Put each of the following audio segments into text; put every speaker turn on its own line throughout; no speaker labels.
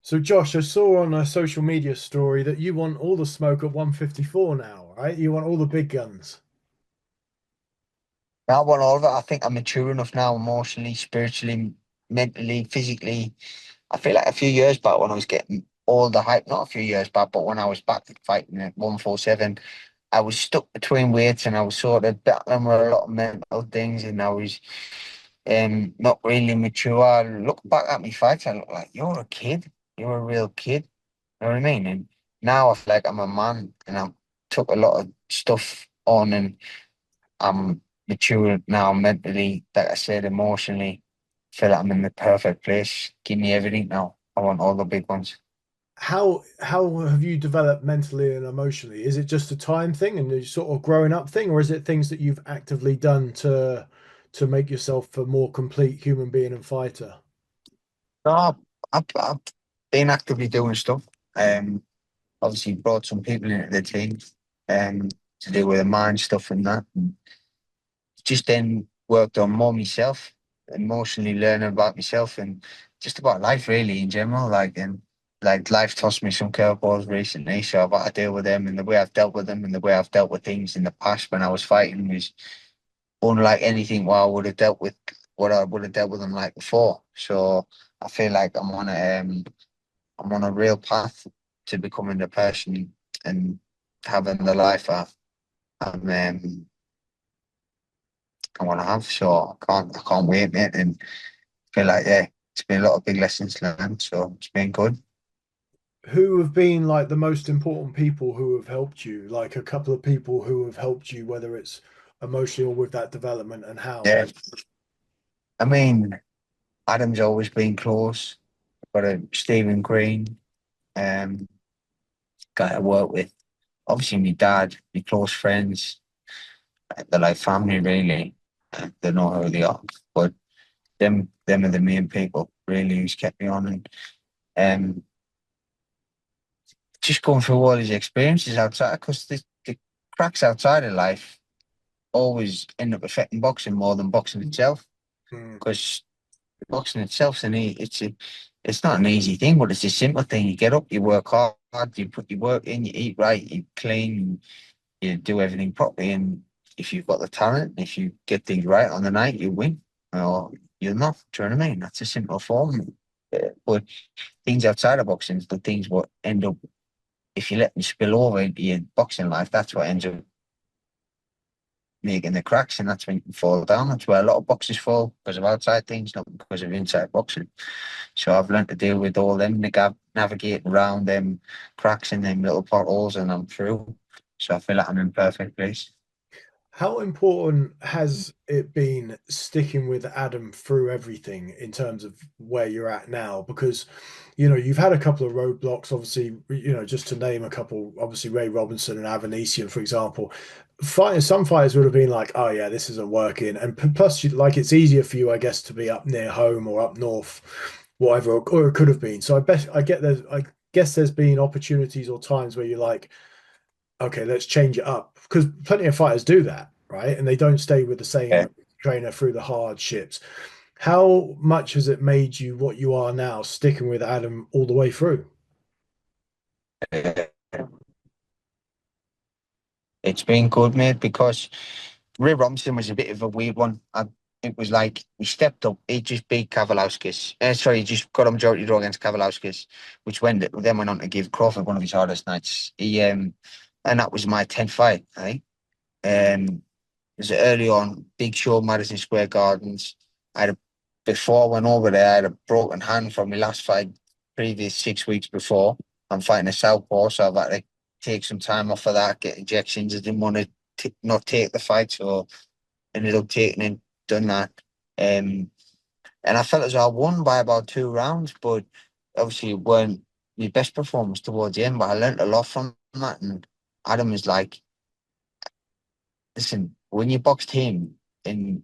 So, Josh, I saw on a social media story that you want all the smoke at 154 now, right? You want all the big guns.
I want all of it. I think I'm mature enough now, emotionally, spiritually, mentally, physically. I feel like a few years back when I was getting all the hype, not a few years back, but when I was back fighting at 147, I was stuck between weights and I was sort of battling with a lot of mental things and I was not really mature. I look back at my fights, I look like you're a kid. You're a real kid. You know what I mean? And now I feel like I'm a man and I took a lot of stuff on and I'm mature now mentally, like I said, emotionally. Feel like I'm in the perfect place. Give me everything now. I want all the big ones.
How have you developed mentally and emotionally? Is it just a time thing and a sort of growing up thing, or is it things that you've actively done to make yourself a more complete human being and fighter?
No, I've been actively doing stuff. Um, Obviously brought some people into the team um, to do with the mind stuff and that. And just then worked on more myself, emotionally learning about myself and just about life really in general. Like life tossed me some curveballs recently, so I've had to deal with them and the way I've dealt with them and the way I've dealt with things in the past when I was fighting was unlike anything what I would have dealt with them like before. So I feel like I'm on a real path to becoming the person and having the life I want to have. So I can't wait, mate. And feel like yeah, it's been a lot of big lessons learned. So it's been good.
Who have been like the most important people who have helped you? Like a couple of people who have helped you, whether it's emotionally or with that development, and how?
Yeah, I mean, Adam's always been close. Got a Stephen Green, um, guy I work with. Obviously, my dad, my close friends, they're like family really. They know who they are, but them are the main people really who's kept me on and just going through all these experiences outside because the cracks outside of life always end up affecting boxing more than boxing itself
Mm.
because boxing itself's it's not an easy thing, but it's a simple thing. You get up, you work hard, you put your work in, you eat right, you clean, you do everything properly, and if you've got the talent, if you get things right on the night, you win. Or you're not. Do you know what I mean? That's a simple form. But things outside of boxing, the things what end up if you let them spill over into your boxing life, that's what ends up making the cracks, and that's when you fall down. That's where a lot of boxers fall because of outside things, not because of inside boxing. So I've learned to deal with all them, navigate around them cracks and them little potholes, and I'm through. So I feel like I'm in perfect place.
How important has it been sticking with Adam through everything in terms of where you're at now? Because, you've had a couple of roadblocks, obviously, just to name a couple, obviously Ray Robinson and Avanesian, for example. Some fighters would have been like, oh yeah, this isn't working. And plus, like, it's easier for you, I guess, to be up near home or up north, whatever, or it could have been. So I guess there's been opportunities or times where you're like, okay, let's change it up because plenty of fighters do that, right? And they don't stay with the same
Yeah.
trainer through the hardships. How much has it made you what you are now, sticking with Adam all the way through?
It's been good, mate, because Ray Robinson was a bit of a weird one. It was like he stepped up, he just beat Kavalauskas. Sorry, he just got a majority draw against Kavalauskas, which then went on to give Crawford one of his hardest nights. And that was my 10th fight, I think. It was early on, big show, Madison Square Gardens. Before I went over there, I had a broken hand from my last fight, previous 6 weeks before. I'm fighting a southpaw, so I've had to take some time off of that, get injections. I didn't want to not take the fight, so ended up taking it, done that. Um, and I felt as though I won by about 2 rounds, but obviously it weren't my best performance towards the end. But I learned a lot from that. And Adam was like, listen, when you boxed him and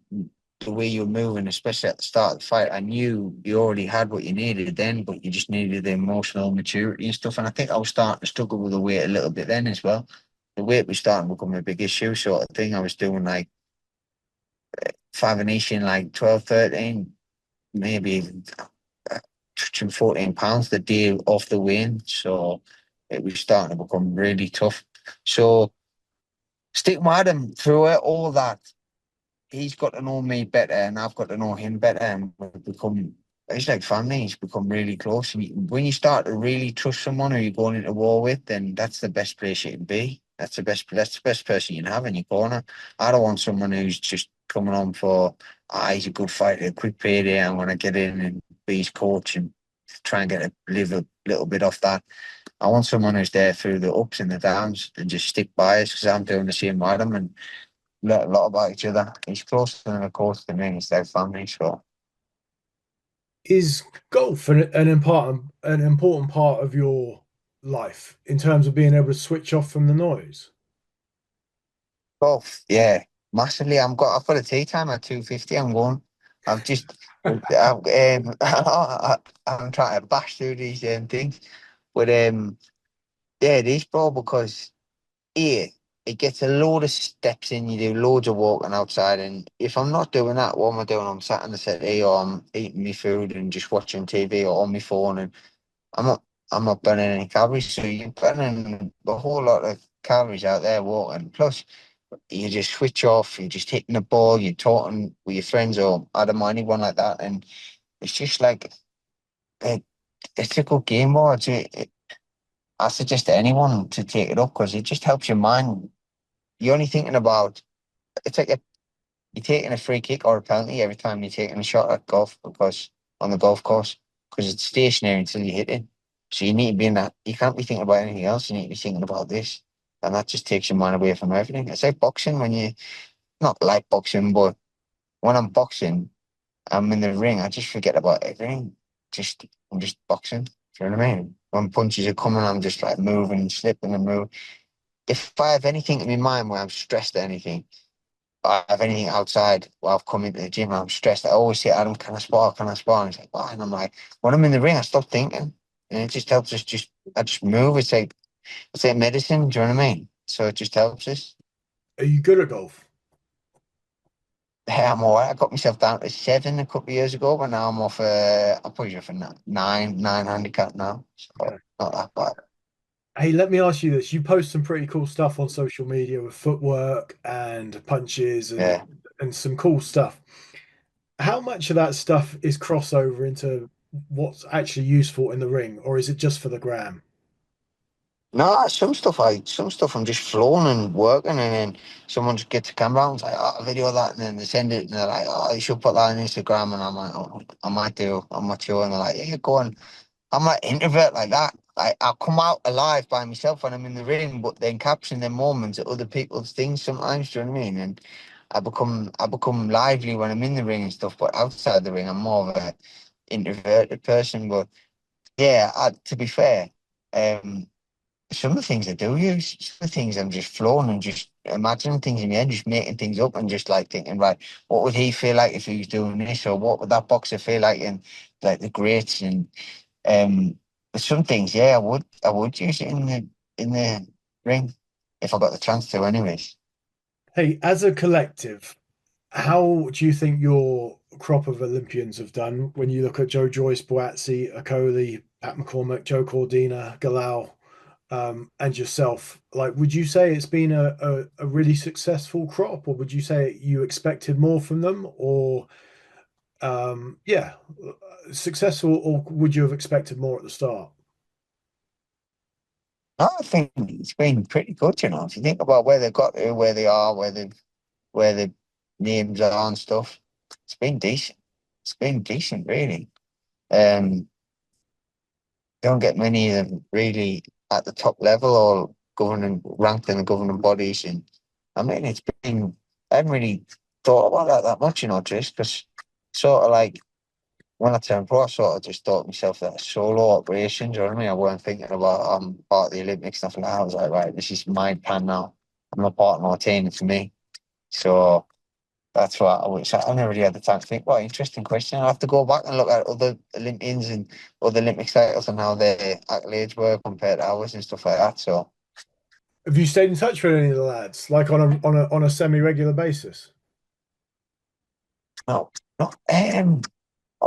the way you were moving, especially at the start of the fight, I knew you already had what you needed then, but you just needed the emotional maturity and stuff. And I think I was starting to struggle with the weight a little bit then as well. The weight was starting to become a big issue, sort of thing. I was doing like five and Asian, like 12, 13, maybe even touching 14 pounds the day off the weigh, so it was starting to become really tough. So sticking with him through it, all that, he's got to know me better, and I've got to know him better, and we've become. It's like family. He's become really close. And when you start to really trust someone who you're going into war with, then that's the best place you can be. That's the best. That's the best person you can have in your corner. I don't want someone who's just coming on for, he's a good fighter, a quick payday. I'm going to get in and be his coach and try and live a little bit off that. I want someone who's there through the ups and the downs and just stick by us because I'm doing the same with him and learn a lot about each other. He's closer than a course to me. He's their family, so.
Is golf an important part of your life in terms of being able to switch off from the noise?
Both, yeah, massively. I've got a tea time at 2:50. I'm going. I've just, I'm trying to bash through these things, but yeah, it is, bro, because here it gets a load of steps in. You do loads of walking outside, and if I'm not doing that, what am I doing? I'm sat in the settee, or I'm eating my food and just watching TV or on my phone, and I'm not I'm not burning any calories. So you're burning a whole lot of calories out there walking. Plus, you just switch off. You're just hitting the ball. You're talking with your friends or I don't mind anyone like that, and it's just like it, it's a good game, bro. I suggest to anyone to take it up because it just helps your mind. You're only thinking about it's like you're taking a free kick or a penalty every time you're taking a shot at golf because on the golf course because it's stationary until you hit it. So you need to be in that. You can't be thinking about anything else. You need to be thinking about this, and that just takes your mind away from everything. It's like boxing when you not like boxing, but when I'm boxing, I'm in the ring. I just forget about everything. I'm just boxing. Do you know what I mean? When punches are coming, I'm just like moving and slipping and moving. If I have anything in my mind where I'm stressed or anything, I have anything outside while I've come into the gym, I'm stressed. I always say, Adam, can I spar? Can I spar? And he's like, why? And I'm like, when I'm in the ring, I stop thinking. And it just helps us I just move. It's like medicine. Do you know what I mean? So it just helps us.
Are you good at golf?
Yeah, I'm all right. I got myself down to 7 a couple of years ago, but now I'm off, I'm probably off a nine handicap now. So
Okay.
not that bad.
Hey, let me ask you this. You post some pretty cool stuff on social media with footwork and punches and
Yeah.
some cool stuff. How much of that stuff is crossover into what's actually useful in the ring, or is it just for the gram?
No, some stuff I'm just flowing and working, and then someone just gets a camera out and say, "Oh, video that," and then they send it, and they're like, "Oh, you should put that on Instagram," and I'm like, "Oh, I might do, I'm not sure," and they're like, "Yeah, go on." I'm like introvert like that. I come out alive by myself when I'm in the ring, but then capturing them moments at other people's things sometimes. Do you know what I mean? And I become lively when I'm in the ring and stuff, but outside the ring, I'm more of a introverted person. But yeah, to be fair, um some of the things I do use, some of the things I'm just flowing and just imagining things in my head, just making things up and just like thinking, right, what would he feel like if he was doing this, or what would that boxer feel like in like the greats and um some things, yeah, I would use it in the ring if I got the chance to, anyways.
Hey, as a collective, how do you think your crop of Olympians have done when you look at Joe Joyce, Boatsi, Okoli, Pat McCormick, Joe Cordina, Galal, and yourself? Like, would you say it's been a really successful crop, or would you say you expected more from them, or yeah, successful, or would you have expected more at the start?
No, I think it's been pretty good, you know. If you think about where they've got to, where they are, where the names are and stuff, it's been decent. It's been decent, really. Um, don't get many of them really at the top level or governing ranked in the governing bodies. And I mean, I haven't really thought about that much, you know, just because sort of like when I turned pro, I sort of just thought to myself that solo operation, do you know what I mean? I wasn't thinking about part of the Olympics, stuff like that. I was like, right, this is my plan now. I'm not part of my team, it's me. So that's what I never really had the time to think. Well, interesting question. I'll have to go back and look at other Olympians and other Olympic titles and how their accolades were compared to ours and stuff like that. So
Have you stayed in touch with any of the lads, like on a semi-regular basis?
no, no.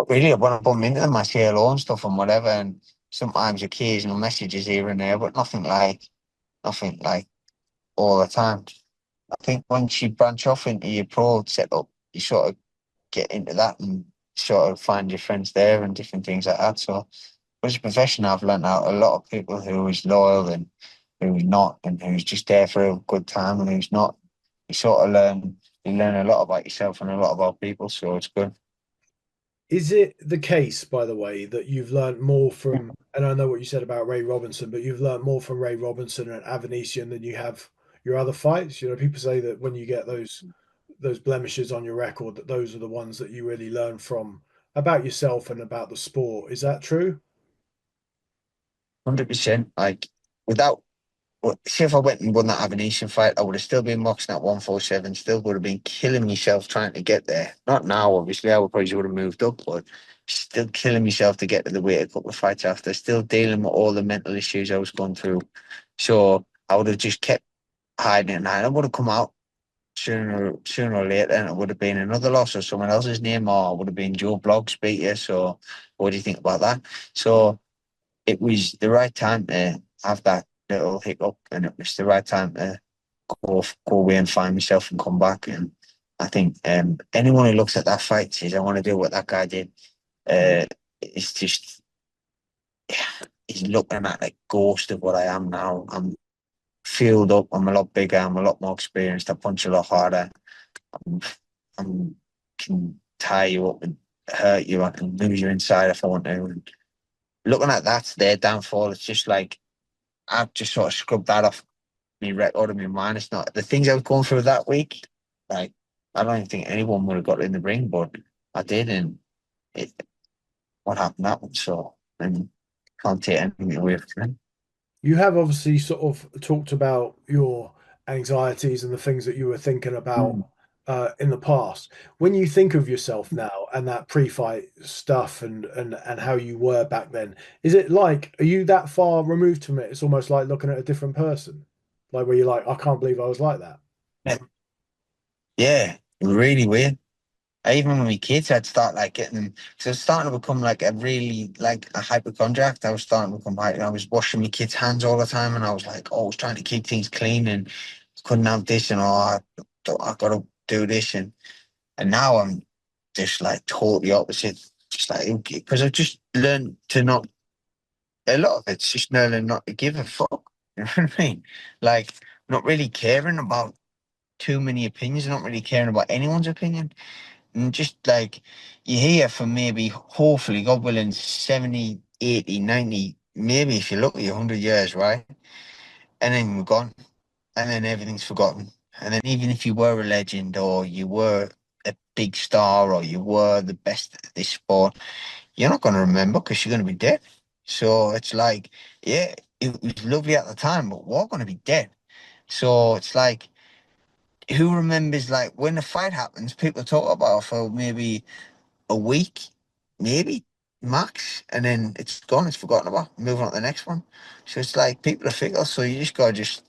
Really, when I bump into them, I say hello and stuff and whatever, and sometimes occasional messages here and there, but nothing like all the time. I think once you branch off into your pro setup, you sort of get into that and sort of find your friends there and different things like that. So, as a professional, I've learned out a lot of people who is loyal and who's not, and who's just there for a good time and who's not. You sort of you learn a lot about yourself and a lot about people, so it's good.
Is it the case, by the way, that you've learned more from, and I know what you said about Ray Robinson, but you've learned more from Ray Robinson and Avanesian than you have your other fights? You know, people say that when you get those blemishes on your record, that those are the ones that you really learn from about yourself and about the sport. Is that true?
100%. Like, without well, see if I went and won that Avenetian fight, I would have still been boxing at 147, still would have been killing myself trying to get there. Not now, obviously, I would probably would have moved up, but still killing myself to get to the weight a couple of fights after, still dealing with all the mental issues I was going through. So I would have just kept hiding it, and I would have come out sooner or later, and it would have been another loss or someone else's name, or it would have been Joe Bloggs beat you. So what do you think about that? So it was the right time to have that little hiccup, and it was the right time to go away and find myself and come back. And I think anyone who looks at that fight says, "I want to do what that guy did." Uh, it's just he's looking at like ghost of what I am now. I'm filled up. I'm a lot bigger. I'm a lot more experienced. I punch a lot harder. I'm, I'm can tie you up and hurt you. I can lose you inside if I want to. And looking at that, their downfall, it's just like I've just sort of scrubbed that off my record of my mind. It's not the things I was going through that week. Like I don't even think anyone would have got in the ring, but I did, and it what happened happened. So and can't take anything away from it.
You have obviously sort of talked about your anxieties and the things that you were thinking about
Mm.
in the past. When you think of yourself now and that pre-fight stuff and how you were back then, is it like, are you that far removed from it? It's almost like looking at a different person, like where you're like, I can't believe I was like that.
Yeah, really weird. Even with my kids, I'd start like getting so it's starting to become like a really like a hypochondriac. I was starting to become like I was washing my kids' hands all the time, and I was like, oh, I was trying to keep things clean and couldn't have this, and I got to do this, and now I'm just like totally opposite. Just like because I've just learned to not. A lot of it's just learning not to give a fuck. You know what I mean? Like not really caring about too many opinions, not really caring about anyone's opinion. And just like you hear from maybe, hopefully, God willing, 70, 80, 90, maybe if you're lucky, 100 years, right? And then we're gone. And then everything's forgotten. And then even if you were a legend or you were a big star or you were the best at this sport, you're not going to remember because you're going to be dead. So it's like, yeah, it was lovely at the time, but we're going to be dead. So it's like, who remembers, like, when the fight happens, people talk about it for maybe a week, maybe max, and then it's gone. It's forgotten about. Moving on to the next one. So it's like people are fickle. So you just gotta just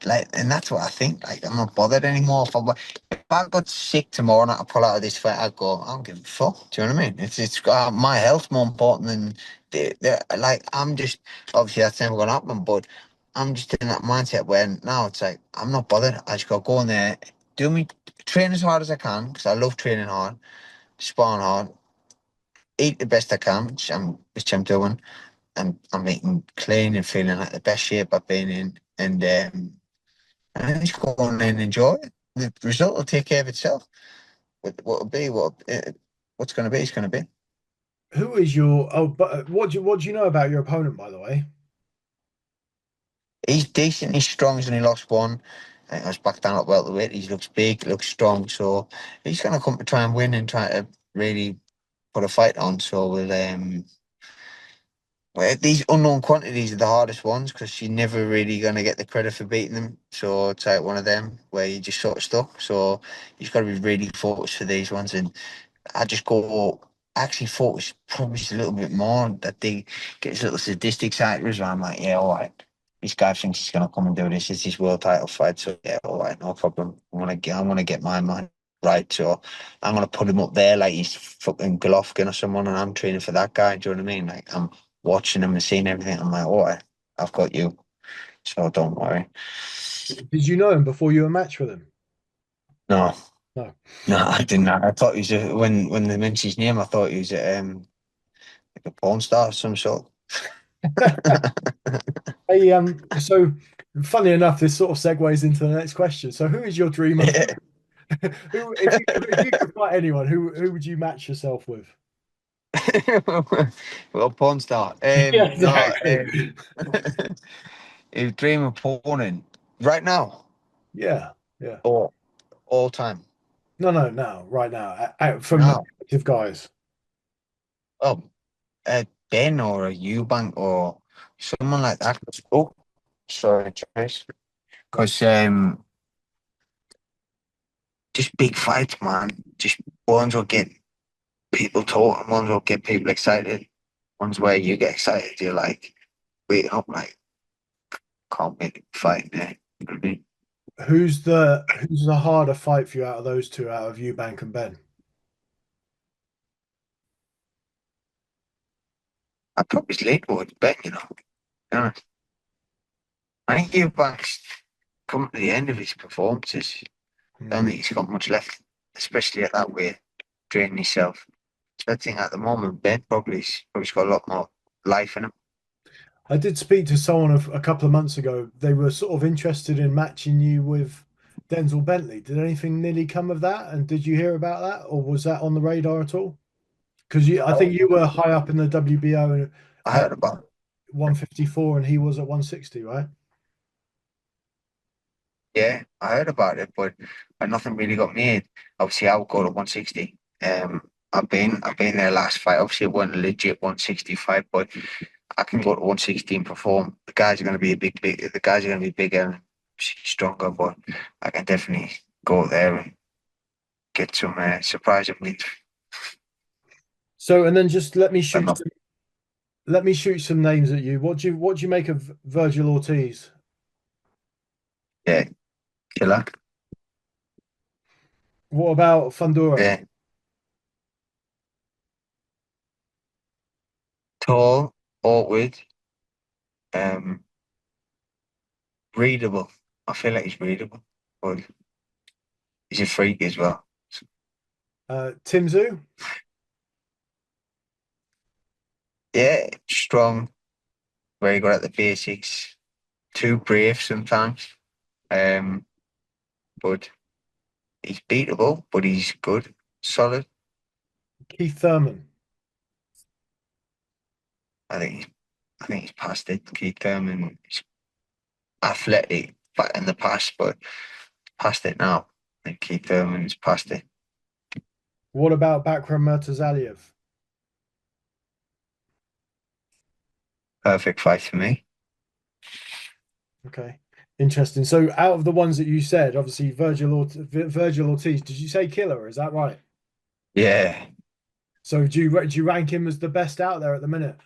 like, and that's what I think. Like I'm not bothered anymore. If I got sick tomorrow and I had to pull out of this fight, I'd go. I don't give a fuck. Do you know what I mean? It's got my health more important than like I'm just obviously that's never gonna happen, but. I'm just in that mindset where now it's like I'm not bothered. I just gotta go in there, do me train as hard as I can because I love training hard, sparring hard, eat the best I can, which I'm doing. I'm eating clean and feeling like the best shape I've been in, and then just go on and enjoy it. The result will take care of itself. What'll be, what's going to be, is going to be.
Who is your, oh, but what do you know about your opponent, by the way?
He's decent. He's strong. He's only lost one. I was back down at welterweight. He looks big, looks strong. So he's going to come to try and win and try to really put a fight on. So well, these unknown quantities are the hardest ones because you're never really going to get the credit for beating them. So it's like one of them where you just sort of stuck. So you've got to be really focused for these ones. And I just go, actually focus probably just a little bit more that they get this little sadistic side where I'm like, yeah, all right. This guy thinks he's going to come and do this. It's his world title fight. So yeah, all right, no problem. I want to get my man. right? So I'm gonna put him up there like he's fucking Golovkin or someone, and I'm training for that guy. Do you know what I mean? Like I'm watching him and seeing everything. I'm like, oh, I've got you. So don't worry.
Did you know him before you were matched with him?
No,
No.
no, I didn't. I thought he was when they mentioned his name, I thought he was like a porn star of some sort.
Hey, so funny enough, this sort of segues into the next question. So who is your dream
Yeah.
opponent? Who, if you could fight anyone, who would you match yourself with?
Well, porn star.
Yeah,
No,
exactly.
his dream opponent right now
Yeah, yeah.
or all time.
No, no, no, right now, from the
No.
active guys.
Oh, Ben or a Eubank or someone like that. Oh, sorry, Trace. Because just big fights, man. Just ones will get people talking, ones will get people excited. Ones where you get excited, you're like, wait up, like, can't make it fight there. You know what I mean?
Who's the harder fight for you out of those two, out of Eubank and Ben?
I probably lean towards Ben, you know. To be honest. I think Eubank's come to the end of his performances. I don't
Hmm.
think he's got much left, especially at that weight, draining himself. So I think at the moment, Ben probably's got a lot more life in him.
I did speak to someone a couple of months ago. They were sort of interested in matching you with Denzel Bentley. Did anything nearly come of that? And did you hear about that, or was that on the radar at all? Because I think you were high up in the WBO
I
at
heard about it.
154, and he was at 160, right?
Yeah, I heard about it, but nothing really got made. Obviously, I would go to 160. I've been there last fight. Obviously, it wasn't a legit 160 fight, but I can go to 160 and perform. The guys are going to be the guys are going to be bigger and stronger, but I can definitely go there and get some surprising wins.
So, and then just
Enough.
let me shoot some names at you. What do you make of Vergil Ortiz?
Yeah, killer.
What about Fundora?
Yeah, tall, awkward, um, readable. I feel like he's readable, but he's a freak as well.
Tszyu?
Yeah, strong, very good at the basics. Too brave sometimes. Um, but he's beatable, but he's good, solid.
Keith Thurman?
I think he's, I think he's past it. Keith Thurman is athletic, but in the past, but past it now. I think Keith Thurman is past it.
What about Bakra Murtazaliev?
Perfect fight for me.
Okay, interesting. So, out of the ones that you said, obviously Vergil Ortiz, did you say killer? Is that right?
Yeah,
So, do you rank him as the best out there at the minute?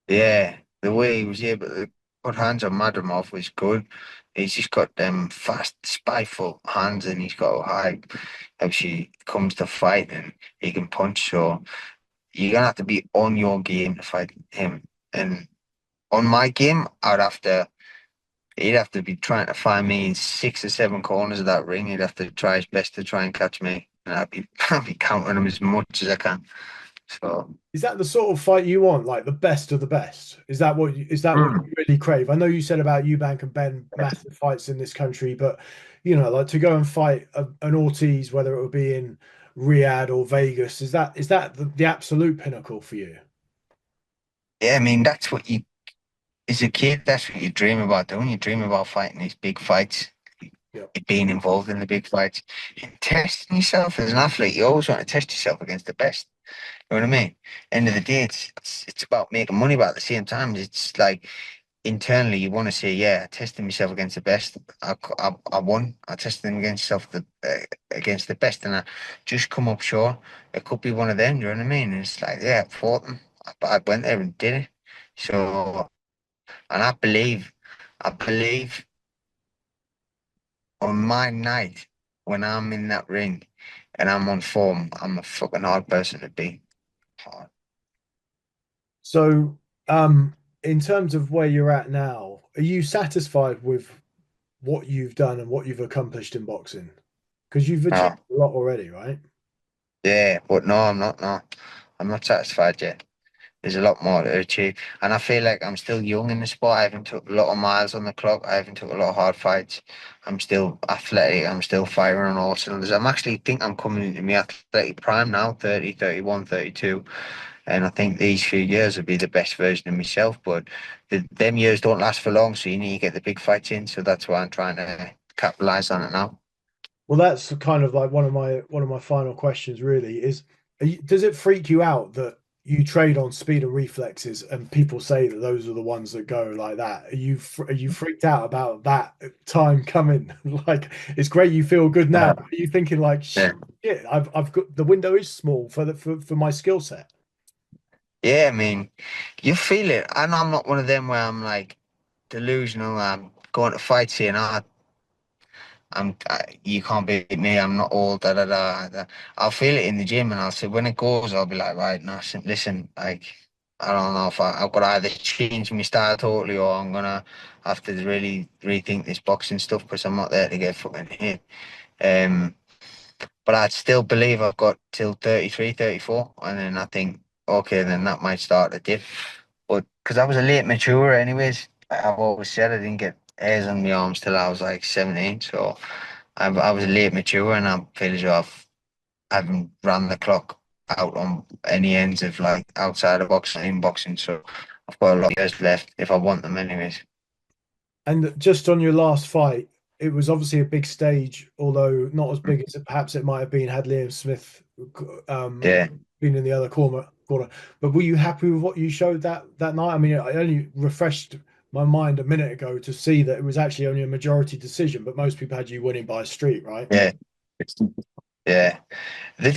yeah. The way he was able to put hands on Madrimov was good. He's just got them fast, spiteful hands, and he's got high. How she comes to fight, and he can punch. So you're gonna have to be on your game to fight him. And on my game, he'd have to be trying to find me in 6 or 7 corners of that ring. He'd have to try his best to try and catch me. And I'd be countering him as much as I can. So
Is that the sort of fight you want, like the best of the best? Is that what
mm,
you really crave? I know you said about Eubank and Ben, massive fights in this country, but like to go and fight an Ortiz, whether it would be in Riyadh or Vegas, is that the absolute pinnacle for you?
yeah, I mean that's what you as a kid, that's what you dream about doing. You dream about fighting these big fights,
Yeah.
being involved in the big fights, and testing yourself as an athlete. You always want to test yourself against the best. You know what I mean? End of the day, it's about making money, but at the same time, it's like internally you want to say, yeah, I tested myself against the best. I won. I tested them against the best, and I just come up short. It could be one of them. You know what I mean? And it's like, yeah, I fought them. I went there and did it. So, and I believe on my night. when I'm in that ring and I'm on form, I'm a fucking hard person to beat. Hard.
So, in terms of where you're at now, are you satisfied with what you've done and what you've accomplished in boxing? Because you've achieved
No,
a lot already, right?
yeah, but no, I'm not. No, I'm not satisfied yet. There's a lot more to achieve, and I feel like I'm still young in the sport. I haven't took a lot of miles on the clock. I haven't took a lot of hard fights. I'm still athletic. I'm still firing on all cylinders. I'm actually think I'm coming into my athletic prime now, 30, 31, 32. And I think these few years will be the best version of myself. But them years don't last for long, so you need to get the big fights in. So that's why I'm trying to capitalize on it now.
Well, that's kind of like one of my final questions. Really, is does it freak you out that you trade on speed and reflexes, and people say that those are the ones that go like that? Are you freaked out about that time coming? Like, it's great you feel good now, but are you thinking like,
Yeah.
shit, I've got the window is small for my skill set.
Yeah, I mean, you feel it. And I'm not one of them where I'm like delusional. I'm going to fights here and you can't beat me. I'm not old. Da, da, da, da. I'll feel it in the gym, and I'll say when it goes, I'll be like, right, no, listen, like I don't know if I've got to either change my style totally, or I'm gonna have to really rethink this boxing stuff because I'm not there to get fucking hit. Um, but I'd still believe I've got till 33, 34, and then I think, okay, then that might start to dip. But because I was a late maturer, anyways, I've always said I didn't get hairs on my arms till I was like 17, so. I was late mature and I feel as though I haven't run the clock out on any ends of like outside of boxing, in boxing. So I've got a lot of years left if I want them anyways.
And just on your last fight, it was obviously a big stage, although not as big as perhaps it might have been had Liam Smith
Yeah,
been in the other corner. But were you happy with what you showed that night? I mean, I only refreshed my mind a minute ago to see that it was actually only a majority decision, but most people had you winning by a street, right?
yeah, yeah. The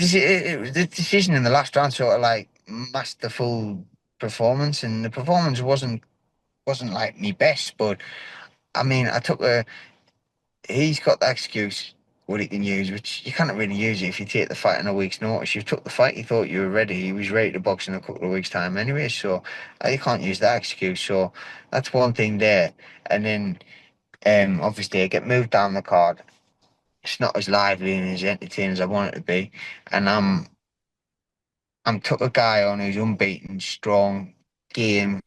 decision in the last round sort of like masked the full performance, and the performance wasn't like me best, but I mean, I took a he's got the excuse what he can use, which you can't really use it if you take the fight in a week's notice. You took the fight, you thought you were ready. He was ready to box in a couple of weeks' time anyway, so you can't use that excuse. So that's one thing there. And then obviously I get moved down the card. It's not as lively and as entertaining as I want it to be. And I'm took a guy on who's unbeaten, strong, game,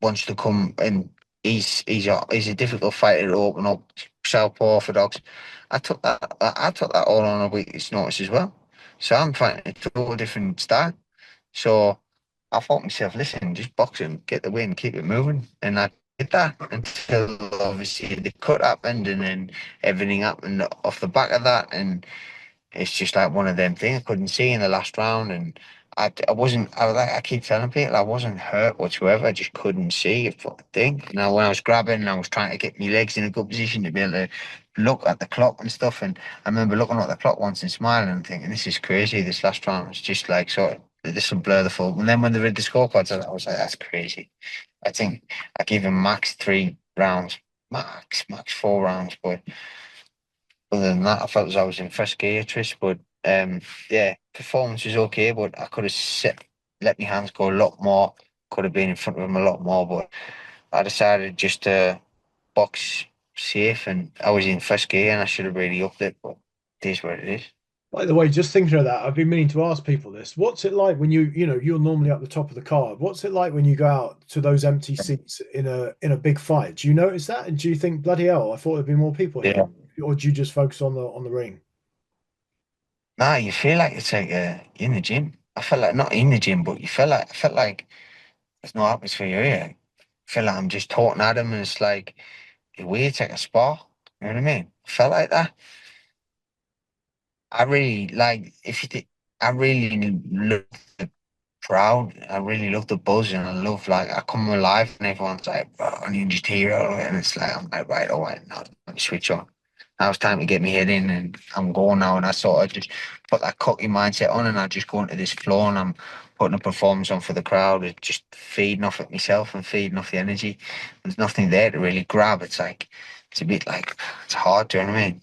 wants to come and he's a difficult fighter to open up, southpaw orthodox. I took that all on a week's notice as well. So I'm fighting a total different style. So I thought to myself, listen, just box him, get the win, keep it moving. And I did that until obviously the cut happened and then everything happened off the back of that. And it's just like one of them things I couldn't see in the last round, and I wasn't. I keep telling people I wasn't hurt whatsoever. I just couldn't see a fucking thing. Now when I was grabbing, I was trying to get my legs in a good position to be able to look at the clock and stuff. And I remember looking at the clock once and smiling and thinking, "This is crazy. This last round was just like sort of this will blur the full." And then when they read the scorecards, I was like, "That's crazy." I think I gave him max 3 rounds, max 4 rounds, but other than that, I felt as I was in first gear, Trish. But yeah, performance was okay, but I could have let my hands go a lot more. Could have been in front of him a lot more, but I decided just to box safe, and I was in first gear, and I should have really upped it. But it is what it is.
By the way, just thinking of that, I've been meaning to ask people this. What's it like when you're normally up the top of the card? What's it like when you go out to those empty seats in a big fight? Do you notice that? And do you think, bloody hell, I thought there'd be more people here?
Yeah.
Or do you just focus on the ring?
Nah, you feel like it's like in the gym. I felt like not in the gym, but I felt like there's no atmosphere here. I feel like I'm just talking at him, and it's like weird, it's like a spa. You know what I mean? I felt like that. I really like if you think I really love the crowd. I really love the buzz and I love like I come alive and everyone's like, bro, and you just hear it all and it's like I'm like, right, all right, now let me switch on. Now it's time to get my head in and I'm going now and I sort of just put that cocky mindset on and I just go into this flow and I'm putting a performance on for the crowd. It's just feeding off it myself and feeding off the energy. There's nothing there to really grab. It's like it's a bit like it's hard, do you know what I mean?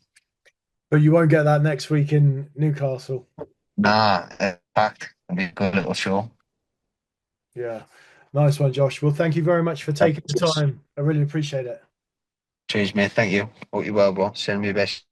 But you won't get that next week in Newcastle.
Nah, packed. It'll be a good little show.
Yeah. Nice one, Josh. Well, thank you very much for taking the
Cheers,
time. I really appreciate it.
Cheers, mate. Thank you. Hope you well, bro. Send me your best.